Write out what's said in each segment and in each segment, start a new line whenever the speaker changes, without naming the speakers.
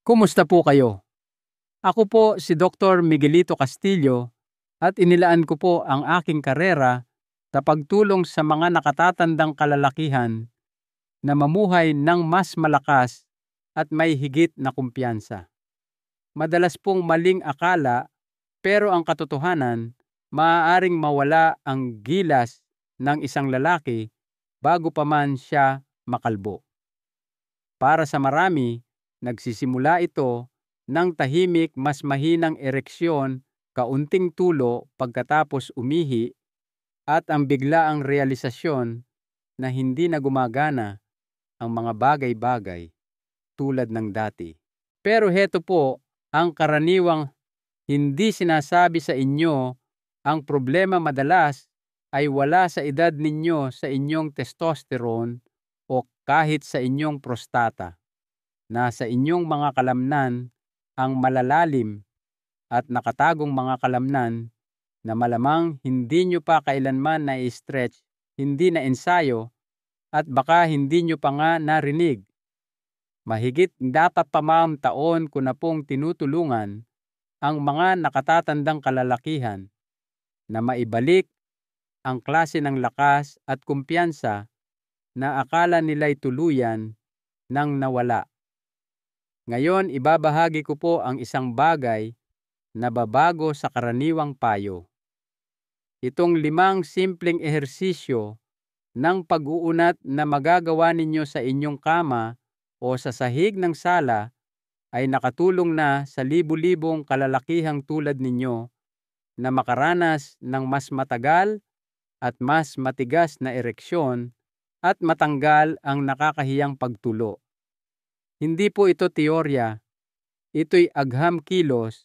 Kumusta po kayo? Ako po si Dr. Miguelito Castillo at inilaan ko po ang aking karera sa pagtulong sa mga nakatatandang kalalakihan na mamuhay ng mas malakas at may higit na kumpiyansa. Madalas pong maling akala pero ang katotohanan, maaaring mawala ang gilas ng isang lalaki bago pa man siya makalbo. Para sa marami, nagsisimula ito ng tahimik mas mahinang ereksyon, kaunting tulo pagkatapos umihi, at ang biglaang realisasyon na hindi na gumagana ang mga bagay-bagay tulad ng dati. Pero heto po ang karaniwang hindi sinasabi sa inyo. Ang problema madalas ay wala sa edad ninyo, sa inyong testosterone o kahit sa inyong prostata. Nasa inyong mga kalamnan ang malalalim at nakatagong mga kalamnan na malamang hindi nyo pa kailanman na-stretch, hindi na ensayo, at baka hindi nyo pa nga narinig. Mahigit 4 taon ko na pong tinutulungan ang mga nakatatandang kalalakihan na maibalik ang klase ng lakas at kumpiyansa na akala nila'y tuluyan nang nawala. Ngayon, ibabahagi ko po ang isang bagay na babago sa karaniwang payo. Itong 5 simpleng ehersisyo ng pag-uunat na magagawa ninyo sa inyong kama o sa sahig ng sala ay nakatulong na sa libu-libong kalalakihang tulad ninyo na makaranas ng mas matagal at mas matigas na ereksyon at matanggal ang nakakahiyang pagtulo. Hindi po ito teorya, ito'y agham kilos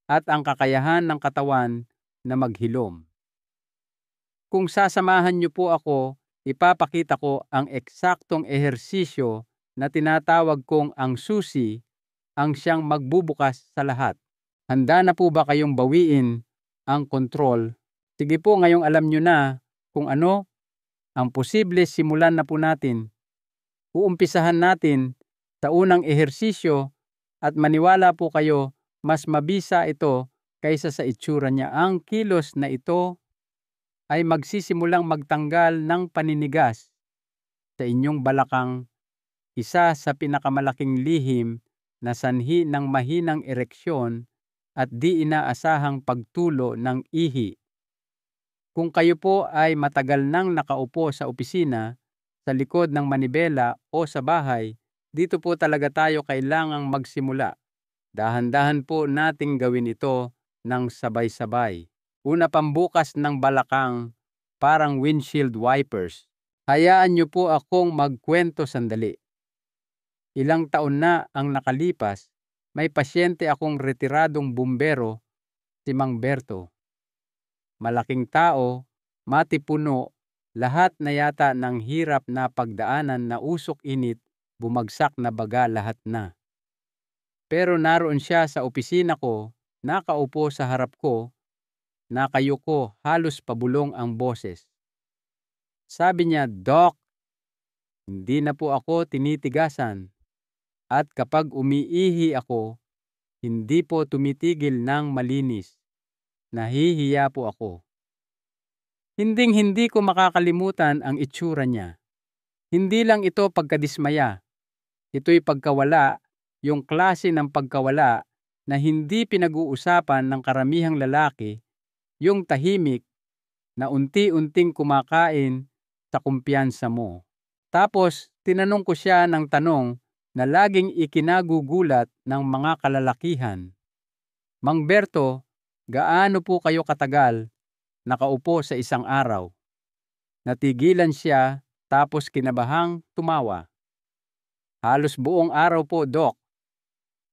at ang kakayahan ng katawan na maghilom. Kung sasamahan niyo po ako, ipapakita ko ang eksaktong ehersisyo na tinatawag kong ang susi, ang siyang magbubukas sa lahat. Handa na po ba kayong bawiin ang kontrol? Sige po, ngayong alam nyo na kung ano ang posible, simulan na po natin. Uumpisahan natin sa unang ehersisyo at maniwala po kayo, mas mabisa ito kaysa sa itsura niya. Ang kilos na ito ay magsisimulang magtanggal ng paninigas sa inyong balakang, isa sa pinakamalaking lihim na sanhi ng mahinang ereksyon at di inaasahang pagtulo ng ihi. Kung kayo po ay matagal nang nakaupo sa opisina, sa likod ng manibela o sa bahay, dito po talaga tayo kailangang magsimula. Dahan-dahan po nating gawin ito ng sabay-sabay. Una, pambukas ng balakang, parang windshield wipers. Hayaan niyo po akong magkwento sandali. Ilang taon na ang nakalipas, may pasyente akong retiradong bumbero, si Mang Berto. Malaking tao, matipuno, lahat na yata ng hirap na pagdaanan na usok-init, bumagsak na baga lahat na. Pero naroon siya sa opisina ko, nakaupo sa harap ko, nakayuko, halos pabulong ang boses. Sabi niya, "Doc, hindi na po ako tinitigasan. At kapag umiihi ako, hindi po tumitigil ng malinis. Nahihiya po ako." Hinding-hindi ko makakalimutan ang itsura niya. Hindi lang ito pagkadismaya. Ito'y pagkawala, yung klase ng pagkawala na hindi pinag-uusapan ng karamihang lalaki, yung tahimik na unti-unting kumakain sa kumpiyansa mo. Tapos, tinanong ko siya ng tanong na laging ikinagugulat ng mga kalalakihan. "Mang Berto, gaano po kayo katagal nakaupo sa isang araw?" Natigilan siya tapos kinabahang tumawa. "Halos buong araw po, Doc.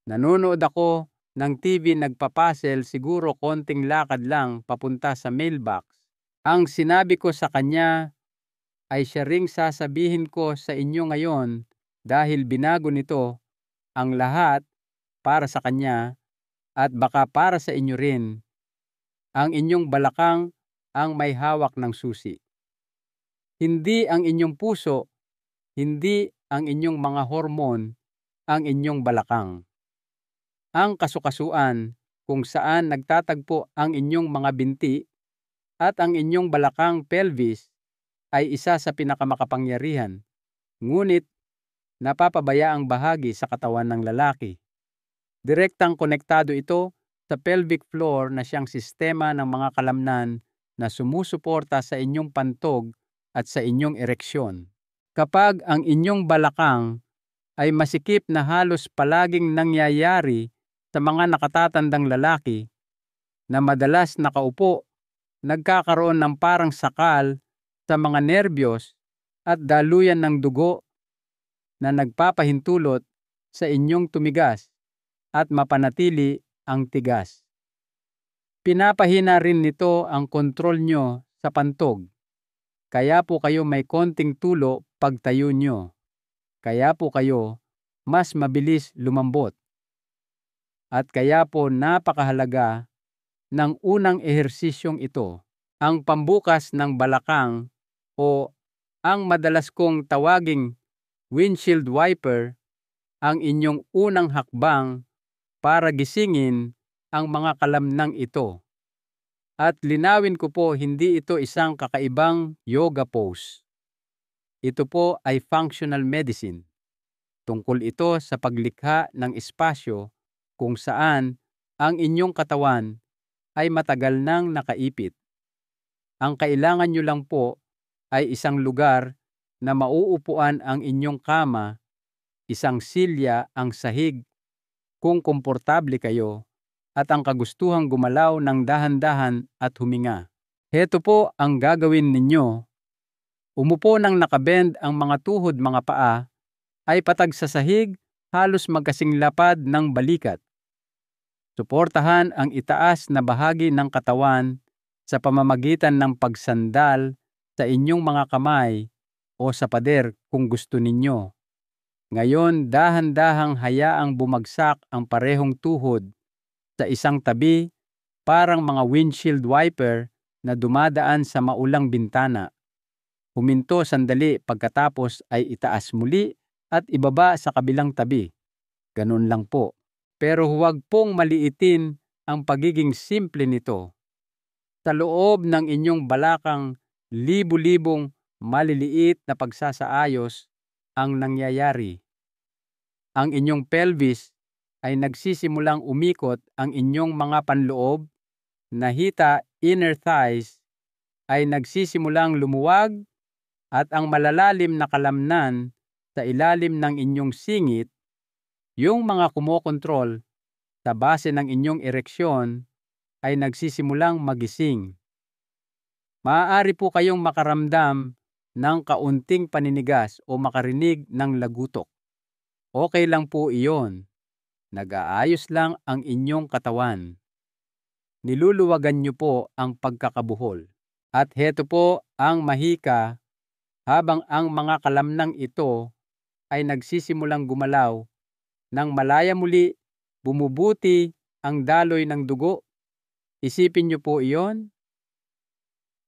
Nanonood ako ng TV, nagpapasel, siguro konting lakad lang papunta sa mailbox." Ang sinabi ko sa kanya ay siya ring sasabihin ko sa inyo ngayon dahil binago nito ang lahat para sa kanya at baka para sa inyo rin. Ang inyong balakang ang may hawak ng susi. Hindi ang inyong puso, hindi ang inyong mga hormone, ang inyong balakang. ang kasukasuan kung saan nagtatagpo ang inyong mga binti at ang inyong balakang pelvis ay isa sa pinakamakapangyarihan, ngunit napapabayaang bahagi sa katawan ng lalaki. Direktang konektado ito sa pelvic floor na siyang sistema ng mga kalamnan na sumusuporta sa inyong pantog at sa inyong ereksyon. Kapag ang inyong balakang ay masikip na halos palaging nangyayari sa mga nakatatandang lalaki na madalas nakaupo, nagkakaroon ng parang sakal sa mga nerbiyos at daluyan ng dugo na nagpapahintulot sa inyong tumigas at mapanatili ang tigas. Pinapahina rin nito ang kontrol nyo sa pantog. Kaya po kayo may konting tulo pagtayo nyo. Kaya po kayo mas mabilis lumambot. At kaya po napakahalaga ng unang ehersisyong ito, ang pambukas ng balakang o ang madalas kong tawaging windshield wiper, ang inyong unang hakbang para gisingin ang mga kalamnang ito. At linawin ko po, hindi ito isang kakaibang yoga pose. Ito po ay functional medicine. Tungkol ito sa paglikha ng espasyo kung saan ang inyong katawan ay matagal nang nakaipit. Ang kailangan nyo lang po ay isang lugar na mauupuan ang inyong kama, isang silya ang sahig kung komportable kayo, at ang kagustuhang gumalaw ng dahan-dahan at huminga. Heto po ang gagawin ninyo. Umupo ng nakabend ang mga tuhod, mga paa ay patag sa sahig, halos magkasing lapad ng balikat. Suportahan ang itaas na bahagi ng katawan sa pamamagitan ng pagsandal sa inyong mga kamay o sa pader kung gusto ninyo. Ngayon, dahan-dahang hayaang bumagsak ang parehong tuhod sa isang tabi, parang mga windshield wiper na dumadaan sa maulang bintana. Huminto sandali, pagkatapos ay itaas muli at ibaba sa kabilang tabi. Ganun lang po. Pero huwag pong maliitin ang pagiging simple nito. Sa loob ng inyong balakang, libu-libong maliliit na pagsasaayos ang nangyayari. Ang inyong pelvis ay nagsisimulang umikot, ang inyong mga panloob na hita, inner thighs, ay nagsisimulang lumuwag, at ang malalalim na kalamnan sa ilalim ng inyong singit, yung mga kumokontrol sa base ng inyong ereksyon, ay nagsisimulang magising. Maaari po kayong makaramdam ng kaunting paninigas o makarinig ng lagutok. Okay lang po iyon. Nag-aayos lang ang inyong katawan. Niluluwagan niyo po ang pagkakabuhol. At heto po ang mahika, habang ang mga kalamnang ito ay nagsisimulang gumalaw, nang malaya muli bumubuti ang daloy ng dugo. Isipin niyo po iyon.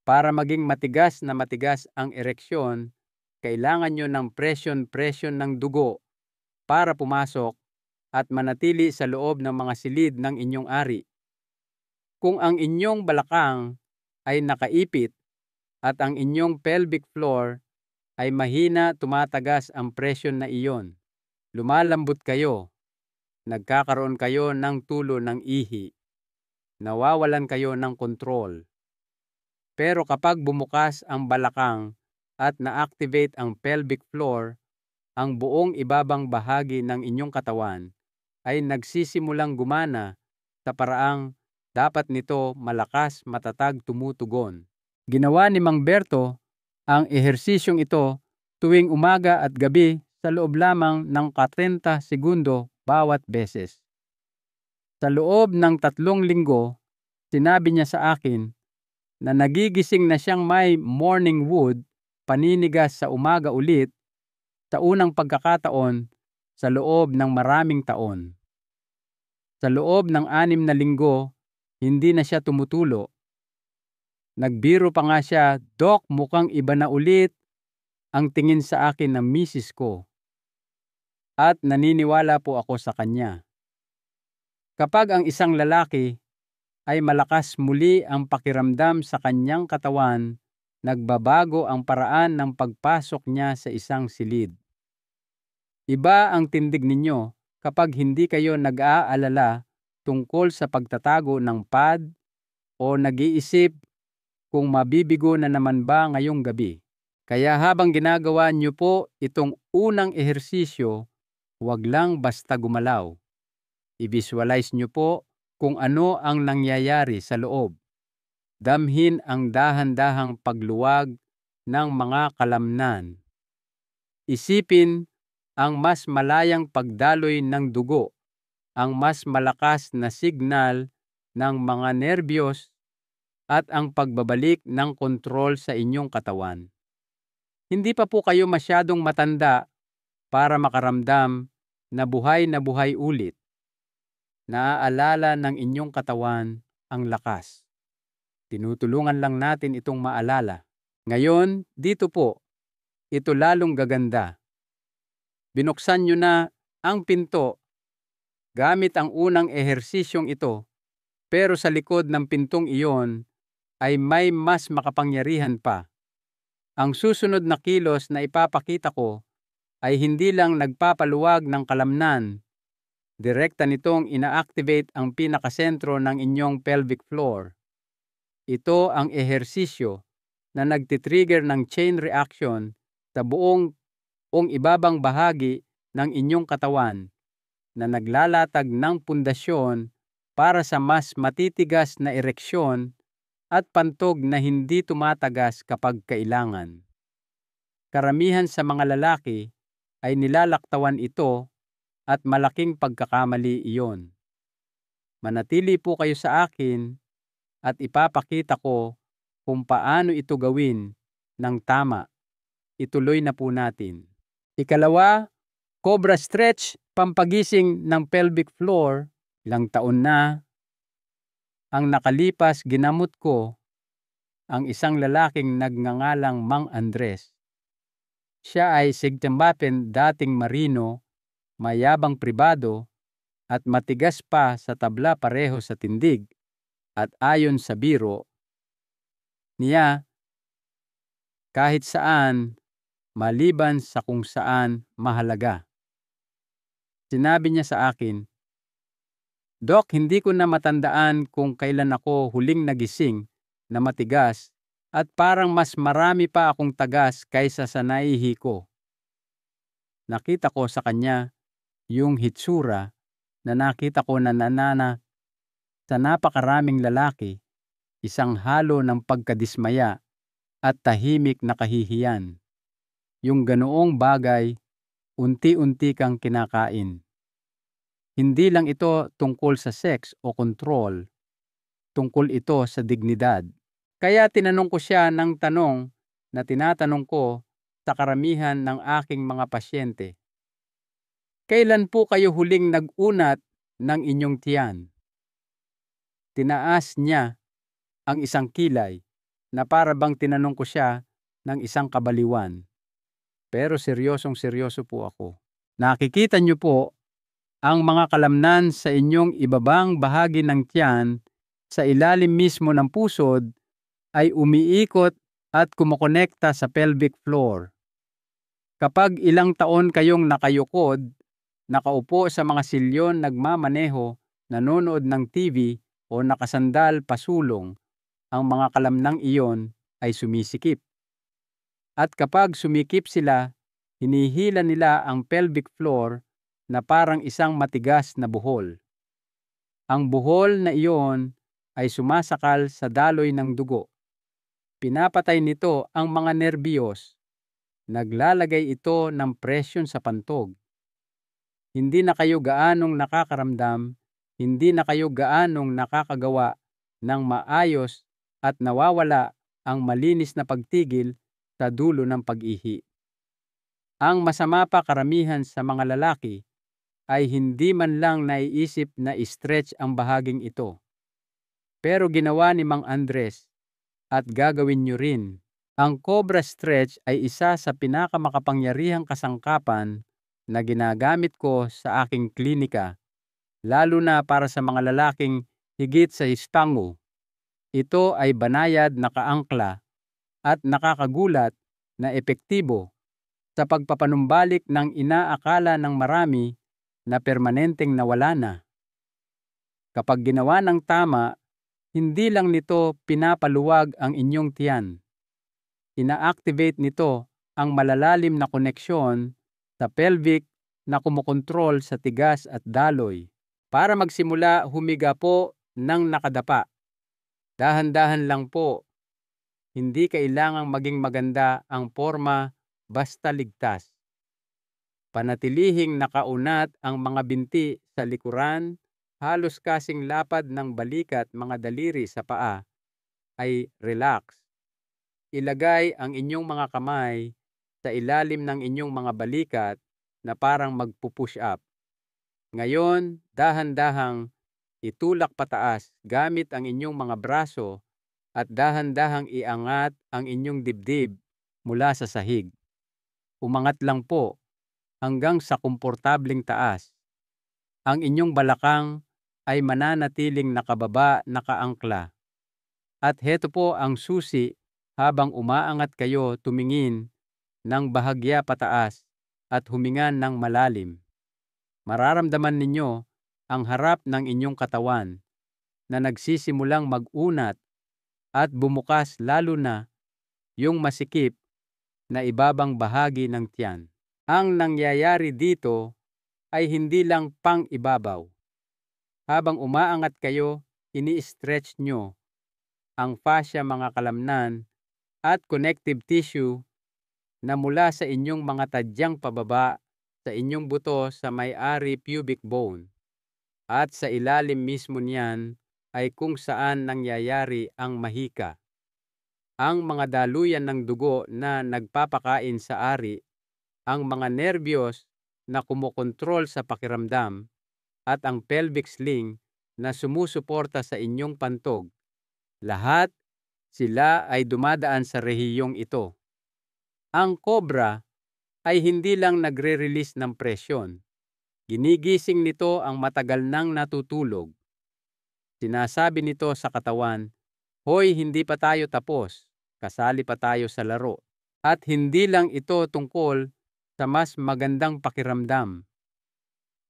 Para maging matigas na matigas ang ereksyon, kailangan niyo ng presyon ng dugo para pumasok at manatili sa loob ng mga silid ng inyong ari. Kung ang inyong balakang ay nakaipit at ang inyong pelvic floor ay mahina, tumatagas ang presyon na iyon. Lumalambot kayo. Nagkakaroon kayo ng tulo ng ihi. Nawawalan kayo ng kontrol. Pero kapag bumukas ang balakang at na-activate ang pelvic floor, ang buong ibabang bahagi ng inyong katawan ay nagsisimulang gumana sa paraang dapat nito, malakas, matatag, tumutugon. Ginawa ni Mang Berto ang ehersisyong ito tuwing umaga at gabi sa loob lamang ng 30 segundo bawat beses. Sa loob ng 3 linggo, sinabi niya sa akin na nagigising na siyang may morning wood, paninigas sa umaga ulit, sa unang pagkakataon sa loob ng maraming taon. Sa loob ng 6 na linggo, hindi na siya tumutulo. Nagbiro pa nga siya, "Dok, mukhang iba na ulit ang tingin sa akin ng misis ko." At naniniwala po ako sa kanya. Kapag ang isang lalaki ay malakas muli ang pakiramdam sa kanyang katawan, nagbabago ang paraan ng pagpasok niya sa isang silid. Iba ang tindig ninyo kapag hindi kayo nag-aalala tungkol sa pagtatago ng pad o nag-iisip kung mabibigo na naman ba ngayong gabi. Kaya habang ginagawa niyo po itong unang ehersisyo, huwag lang basta gumalaw. I-visualize niyo po kung ano ang nangyayari sa loob. Damhin ang dahan-dahang pagluwag ng mga kalamnan. Isipin ang mas malayang pagdaloy ng dugo, ang mas malakas na signal ng mga nerbiyos at ang pagbabalik ng kontrol sa inyong katawan. Hindi pa po kayo masyadong matanda para makaramdam na buhay ulit. Naaalala ng inyong katawan ang lakas. Tinutulungan lang natin itong maalala. Ngayon, dito po, ito lalong gaganda. Binuksan nyo na ang pinto gamit ang unang ehersisyong ito, pero sa likod ng pintong iyon ay may mas makapangyarihan pa. Ang susunod na kilos na ipapakita ko ay hindi lang nagpapaluwag ng kalamnan. Direkta nitong ina-activate ang pinakasentro ng inyong pelvic floor. Ito ang ehersisyo na nagtitrigger ng chain reaction sa buong ibabang bahagi ng inyong katawan na naglalatag ng pundasyon para sa mas matitigas na ereksyon at pantog na hindi tumatagas kapag kailangan. Karamihan sa mga lalaki ay nilalaktawan ito at malaking pagkakamali iyon. Manatili po kayo sa akin at ipapakita ko kung paano ito gawin ng tama. Ituloy na po natin. Ikalawa, cobra stretch, pampagising ng pelvic floor. Ilang taon na ang nakalipas, ginamot ko ang isang lalaking nagngangalang Mang Andres. Siya ay sigtembapen dating marino, mayabang pribado, at matigas pa sa tabla pareho sa tindig, at ayon sa biro niya, kahit saan, maliban sa kung saan mahalaga. Sinabi niya sa akin, "Dok, hindi ko na matandaan kung kailan ako huling nagising na matigas at parang mas marami pa akong tagas kaysa sa naihi ko." Nakita ko sa kanya yung hitsura na nakita ko na nanana sa napakaraming lalaki, isang halo ng pagkadismaya at tahimik na kahihiyan. Yung ganoong bagay, unti-unti kang kinakain. Hindi lang ito tungkol sa sex o control, tungkol ito sa dignidad. Kaya tinanong ko siya ng tanong na tinatanong ko sa karamihan ng aking mga pasyente. Kailan po kayo huling nag-unat ng inyong tiyan? Tinaas niya ang isang kilay na para bang tinanong ko siya ng isang kabaliwan. Pero seryosong-seryoso po ako. Nakikita niyo po ang mga kalamnan sa inyong ibabang bahagi ng tiyan sa ilalim mismo ng pusod ay umiikot at kumokonekta sa pelvic floor. Kapag ilang taon kayong nakayukod, nakaupo sa mga silyon nagmamaneho, nanonood ng TV o nakasandal pasulong, ang mga kalamnang iyon ay sumisikip. At kapag sumikip sila, hinihila nila ang pelvic floor na parang isang matigas na buhol. Ang buhol na iyon ay sumasakal sa daloy ng dugo. Pinapatay nito ang mga nerbiyos. Naglalagay ito ng presyon sa pantog. Hindi na kayo gaanong nakakaramdam, hindi na kayo gaanong nakakagawa ng maayos at nawawala ang malinis na pagtigil sa dulo ng pag-ihi. Ang masama pa, karamihan sa mga lalaki ay hindi man lang naiisip na i-stretch ang bahaging ito. Pero ginawa ni Mang Andres at gagawin nyo rin. Ang cobra stretch ay isa sa pinakamakapangyarihang kasangkapan na ginagamit ko sa aking klinika lalo na para sa mga lalaking higit sa histango. Ito ay banayad na kaangkla at nakakagulat na epektibo sa pagpapanumbalik ng inaakala ng marami na permanenteng nawala na. Kapag ginawa ng tama, hindi lang nito pinapaluwag ang inyong tiyan. Ina-activate nito ang malalalim na koneksyon sa pelvic na kumokontrol sa tigas at daloy. Para magsimula, humiga po ng nakadapa. Dahan-dahan lang po. Hindi kailangang maging maganda ang forma, basta ligtas. Panatilihing nakaunat ang mga binti sa likuran, halos kasing lapad ng balikat mga daliri sa paa, ay relax. Ilagay ang inyong mga kamay sa ilalim ng inyong mga balikat na parang magpupush up. Ngayon, dahan-dahang itulak pataas gamit ang inyong mga braso at dahan-dahang iangat ang inyong dibdib mula sa sahig. Umangat lang po hanggang sa komportableng taas. Ang inyong balakang ay mananatiling nakaangkla. At heto po ang susi habang umaangat kayo tumingin ng bahagya pataas at huminga ng malalim. Mararamdaman ninyo ang harap ng inyong katawan na nagsisimulang mag-unat at bumukas, lalo na yung masikip na ibabang bahagi ng tiyan. Ang nangyayari dito ay hindi lang pang-ibabaw. Habang umaangat kayo, ini-stretch nyo ang fascia, mga kalamnan at connective tissue na mula sa inyong mga tadyang pababa sa inyong buto sa may-ari pubic bone. At sa ilalim mismo niyan ay kung saan nangyayari ang mahika. Ang mga daluyan ng dugo na nagpapakain sa ari, ang mga nerbiyos na kumokontrol sa pakiramdam, at ang pelvic sling na sumusuporta sa inyong pantog. Lahat sila ay dumadaan sa rehiyong ito. Ang cobra ay hindi lang nagre-release ng presyon. Ginigising nito ang matagal nang natutulog. Sinasabi nito sa katawan, "Hoy, hindi pa tayo tapos. Kasali pa tayo sa laro." At hindi lang ito tungkol sa mas magandang pakiramdam.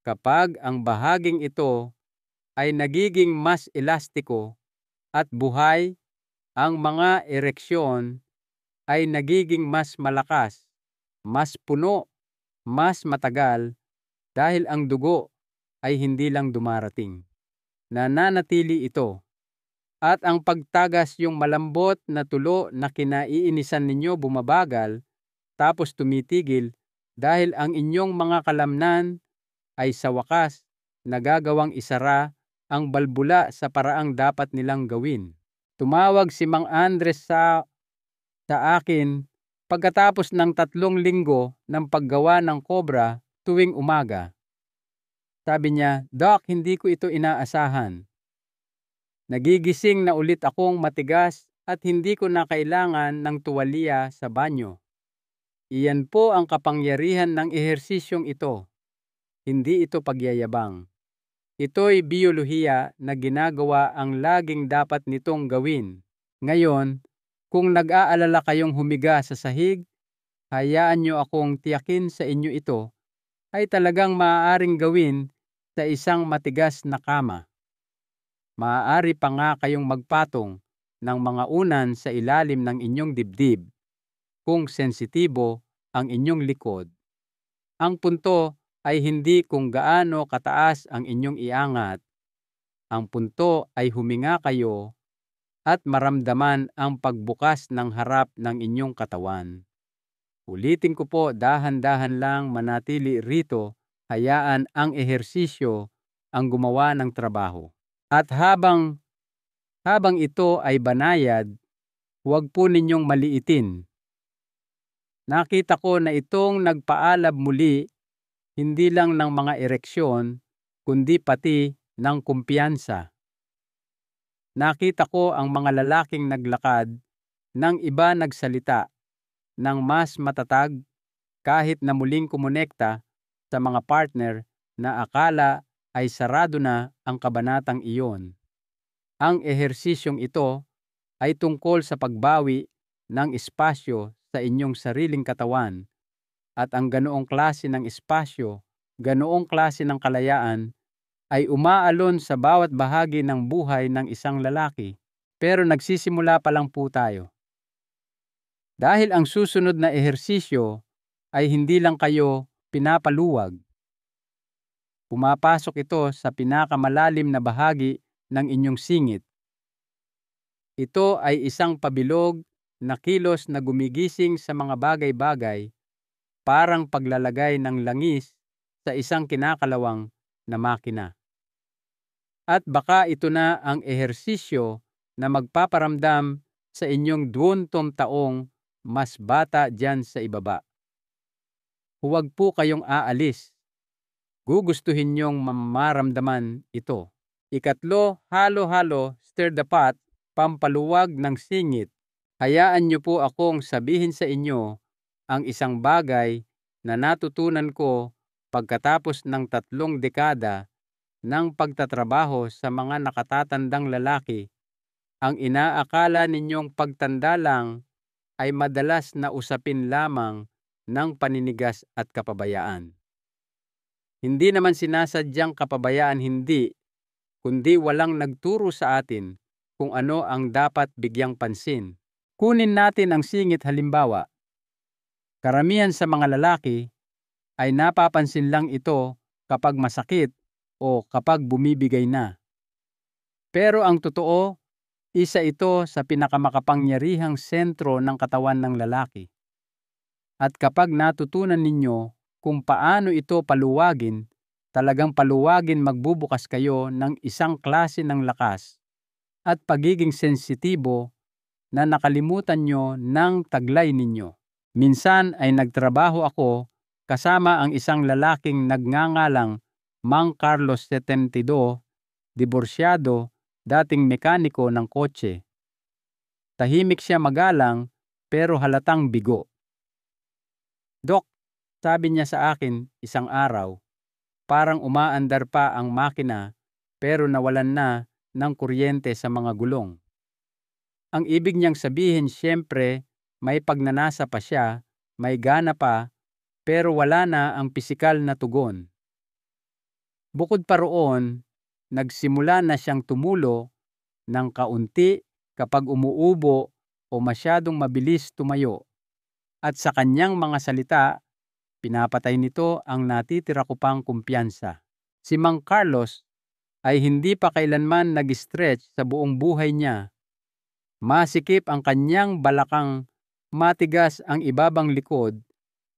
Kapag ang bahaging ito ay nagiging mas elastiko at buhay, ang mga ereksyon ay nagiging mas malakas, mas puno, mas matagal, dahil ang dugo ay hindi lang dumarating. Nananatili ito. At ang pagtagas, yung malambot na tulo na kinaiinisan ninyo, bumabagal, tapos tumitigil dahil ang inyong mga kalamnan ay sa wakas nagagawang isara ang balbula sa paraang dapat nilang gawin. Tumawag si Mang Andres sa akin pagkatapos ng 3 linggo ng paggawa ng cobra tuwing umaga. Sabi niya, "Doc, hindi ko ito inaasahan. Nagigising na ulit akong matigas at hindi ko na kailangan ng tuwalya sa banyo." Iyan po ang kapangyarihan ng ehersisyong ito. Hindi ito pagyayabang. Ito'y biyolohiya na ginagawa ang laging dapat nitong gawin. Ngayon, kung nag-aalala kayong humiga sa sahig, hayaan nyo akong tiyakin sa inyo ito ay talagang maaaring gawin sa isang matigas na kama. Maaari pa nga kayong magpatong ng mga unan sa ilalim ng inyong dibdib kung sensitibo ang inyong likod. Ang punto ay hindi kung gaano kataas ang inyong iangat. Ang punto ay huminga kayo at maramdaman ang pagbukas ng harap ng inyong katawan. Ulitin ko po, dahan-dahan lang manatili rito, hayaan ang ehersisyo ang gumawa ng trabaho. At habang ito ay banayad, huwag po ninyong maliitin. Nakita ko na itong nagpaalab muli hindi lang ng mga ereksyon, kundi pati ng kumpiyansa. Nakita ko ang mga lalaking naglakad ng iba, nagsalita ng mas matatag kahit na muling kumonekta sa mga partner na akala ay sarado na ang kabanatang iyon. Ang ehersisyong ito ay tungkol sa pagbawi ng espasyo sa inyong sariling katawan, at ang ganoong klase ng espasyo, ganoong klase ng kalayaan ay umaalon sa bawat bahagi ng buhay ng isang lalaki. Pero nagsisimula pa lang po tayo. Dahil ang susunod na ehersisyo ay hindi lang kayo pinapaluwag. Pumapasok ito sa pinakamalalim na bahagi ng inyong singit. Ito ay isang pabilog na kilos na gumigising sa mga bagay-bagay, parang paglalagay ng langis sa isang kinakalawang na makina. At baka ito na ang ehersisyo na magpaparamdam sa inyong 20 taong mas bata dyan sa ibaba. Huwag po kayong aalis. Gugustuhin niyong mamaramdaman ito. Ikatlo, halo-halo, stir the pot, pampaluwag ng singit. Hayaan niyo po akong sabihin sa inyo ang isang bagay na natutunan ko pagkatapos ng 3 dekada ng pagtatrabaho sa mga nakatatandang lalaki. Ang inaakala ninyong pagtanda lang ay madalas na usapin lamang ng paninigas at kapabayaan. Hindi naman sinasadyang kapabayaan, hindi, kundi walang nagturo sa atin kung ano ang dapat bigyang pansin. Kunin natin ang singit halimbawa. Karamihan sa mga lalaki ay napapansin lang ito kapag masakit o kapag bumibigay na. Pero ang totoo, isa ito sa pinakamakapangyarihang sentro ng katawan ng lalaki. At kapag natutunan ninyo kung paano ito paluwagin, talagang paluwagin, magbubukas kayo ng isang klase ng lakas at pagiging sensitibo na nakalimutan nyo ng taglay ninyo. Minsan ay nagtrabaho ako kasama ang isang lalaking nagngangalang Mang Carlos 72, diborsyado, dating mekaniko ng kotse. Tahimik siya, magalang, pero halatang bigo. "Dok," sabi niya sa akin isang araw, parang umaandar pa ang makina pero nawalan na ng kuryente sa mga gulong. Ang ibig niyang sabihin, siyempre, may pagnanasa pa siya, may gana pa, pero wala na ang pisikal na tugon. Bukod pa roon, nagsimula na siyang tumulo ng kaunti kapag umuubo o masyadong mabilis tumayo. At sa kanyang mga salita, pinapatay nito ang natitira ko pang kumpiyansa. Si Mang Carlos ay hindi pa kailanman nag-stretch sa buong buhay niya. Masikip ang kanyang balakang, matigas ang ibabang likod,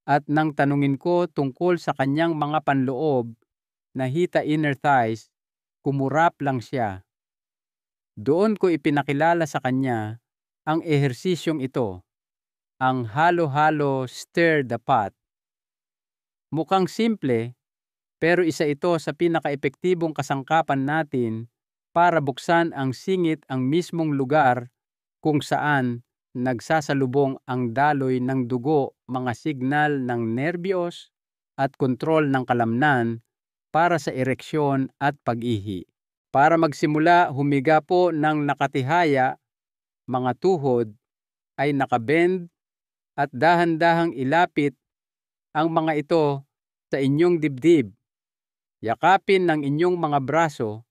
at nang tanungin ko tungkol sa kanyang mga panloob na hita, inner thighs, kumurap lang siya. Doon ko ipinakilala sa kanya ang ehersisyong ito, ang halo-halo, stir the pot. Mukhang simple, pero isa ito sa pinaka-epektibong kasangkapan natin para buksan ang singit, ang mismong lugar kung saan nagsasalubong ang daloy ng dugo, mga signal ng nerbiyos at kontrol ng kalamnan para sa ereksyon at pag-ihi. Para magsimula, humiga po ng nakatihaya, mga tuhod ay nakabend, at dahan-dahang ilapit ang mga ito sa inyong dibdib. Yakapin ng inyong mga braso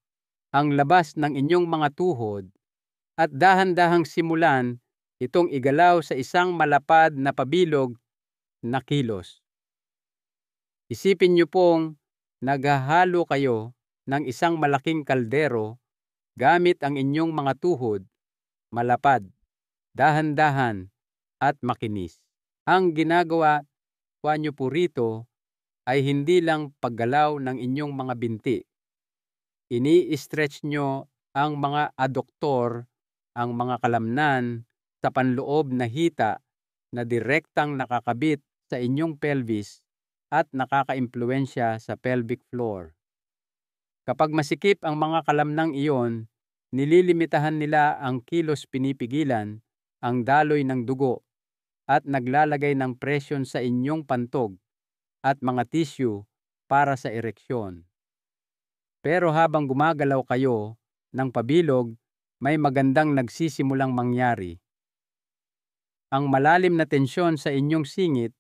ang labas ng inyong mga tuhod at dahan-dahang simulan itong igalaw sa isang malapad na pabilog na kilos. Isipin niyo pong naghahalo kayo ng isang malaking kaldero gamit ang inyong mga tuhod, malapad, dahan-dahan at makinis. Ang ginagawa niyo po rito ay hindi lang paggalaw ng inyong mga binti. Ini-stretch nyo ang mga aduktor, ang mga kalamnan sa panloob na hita na direktang nakakabit sa inyong pelvis at nakakaimpluwensya sa pelvic floor. Kapag masikip ang mga kalamnang iyon, nililimitahan nila ang kilos, pinipigilan ang daloy ng dugo at naglalagay ng presyon sa inyong pantog at mga tissue para sa ereksyon. Pero habang gumagalaw kayo ng pabilog, may magandang nagsisimulang mangyari. Ang malalim na tensyon sa inyong singit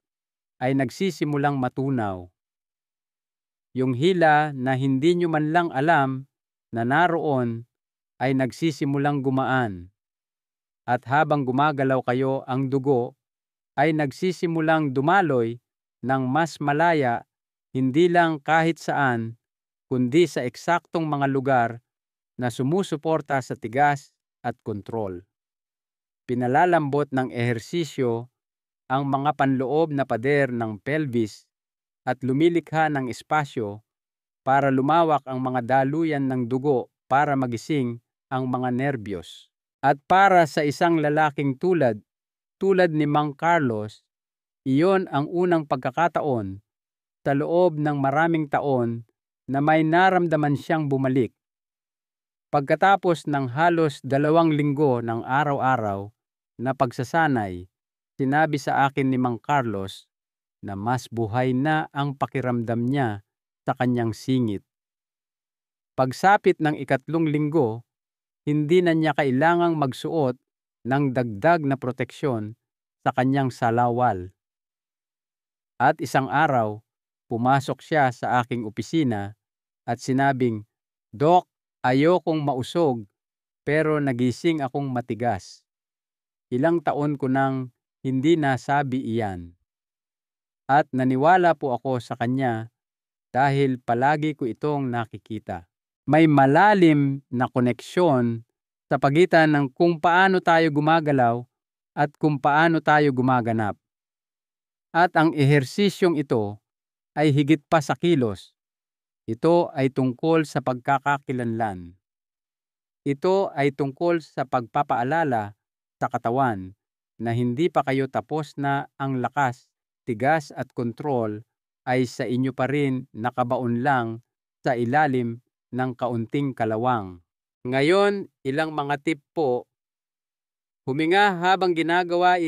ay nagsisimulang matunaw. Yung hila na hindi nyo man lang alam na naroon ay nagsisimulang gumaan. At habang gumagalaw kayo, ang dugo ay nagsisimulang dumaloy ng mas malaya, hindi lang kahit saan, kundi sa eksaktong mga lugar na sumusuporta sa tigas at kontrol. Pinalalambot ng ehersisyo ang mga panloob na pader ng pelvis at lumilikha ng espasyo para lumawak ang mga daluyan ng dugo para magising ang mga nerbiyos. At para sa isang lalaking tulad ni Mang Carlos, iyon ang unang pagkakataon sa loob ng maraming taon na may naramdaman siyang bumalik. Pagkatapos ng halos 2 linggo ng araw-araw na pagsasanay, sinabi sa akin ni Mang Carlos na mas buhay na ang pakiramdam niya sa kanyang singit. Pagsapit ng 3 linggo, hindi na niya kailangang magsuot ng dagdag na proteksyon sa kanyang salawal. At isang araw, pumasok siya sa aking opisina at sinabing, "Dok, ayokong mausog pero nagising akong matigas. Ilang taon ko nang hindi nasabi iyan." At naniwala po ako sa kanya dahil palagi ko itong nakikita. May malalim na koneksyon sa pagitan ng kung paano tayo gumagalaw at kung paano tayo gumaganap. At ang ehersisyong ito ay higit pa sa kilos. Ito ay tungkol sa pagkakakilanlan. Ito ay tungkol sa pagpapaalala sa katawan na hindi pa kayo tapos na ang lakas, tigas at kontrol ay sa inyo pa rin nakabaon lang sa ilalim ng kaunting kalawang. Ngayon, ilang mga tip po. Huminga habang ginagawa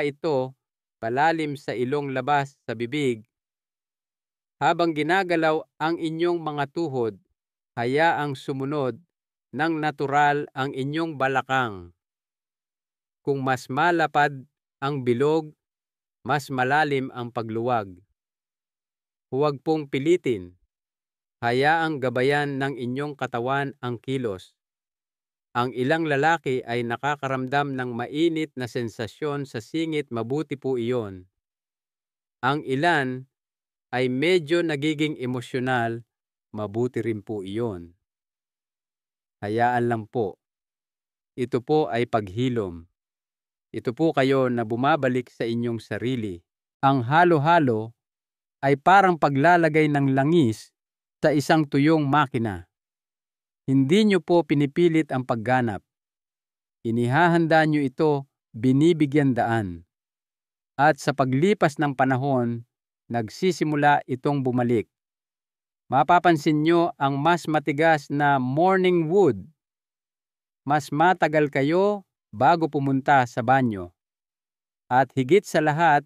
ito, palalim sa ilong labas sa bibig. Habang ginagalaw ang inyong mga tuhod, hayaang sumunod ng natural ang inyong balakang. Kung mas malapad ang bilog, mas malalim ang pagluwag. Huwag pong pilitin. Hayaang gabayan ng inyong katawan ang kilos. Ang ilang lalaki ay nakakaramdam ng mainit na sensasyon sa singit, mabuti po iyon. Ang ilan ay medyo nagiging emosyonal, mabuti rin po iyon. Hayaan lang po. Ito po ay paghilom. Ito po kayo na bumabalik sa inyong sarili. Ang halo-halo ay parang paglalagay ng langis sa isang tuyong makina. Hindi nyo po pinipilit ang pagganap. Inihahanda nyo ito, binibigyan daan. At sa paglipas ng panahon, nagsisimula itong bumalik. Mapapansin nyo ang mas matigas na morning wood. Mas matagal kayo bago pumunta sa banyo. At higit sa lahat,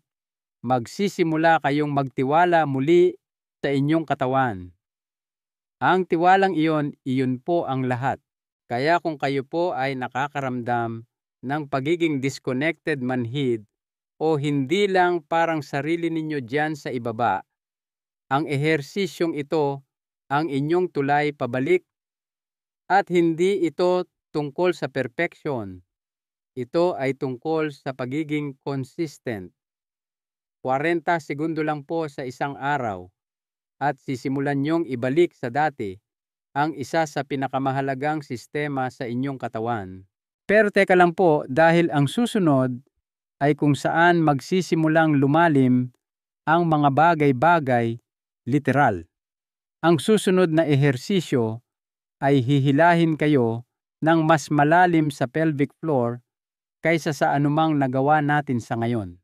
magsisimula kayong magtiwala muli sa inyong katawan. Ang tiwalang iyon po ang lahat. Kaya kung kayo po ay nakakaramdam ng pagiging disconnected manhid o hindi lang parang sarili ninyo diyan sa ibaba, ang ehersisyong ito ang inyong tulay pabalik. At hindi ito tungkol sa perfection. Ito ay tungkol sa pagiging consistent. 40 segundo lang po sa isang araw. At sisimulan niyong ibalik sa dati ang isa sa pinakamahalagang sistema sa inyong katawan. Pero teka lang po, dahil ang susunod ay kung saan magsisimulang lumalim ang mga bagay-bagay literal. Ang susunod na ehersisyo ay hihilahin kayo ng mas malalim sa pelvic floor kaysa sa anumang nagawa natin sa ngayon.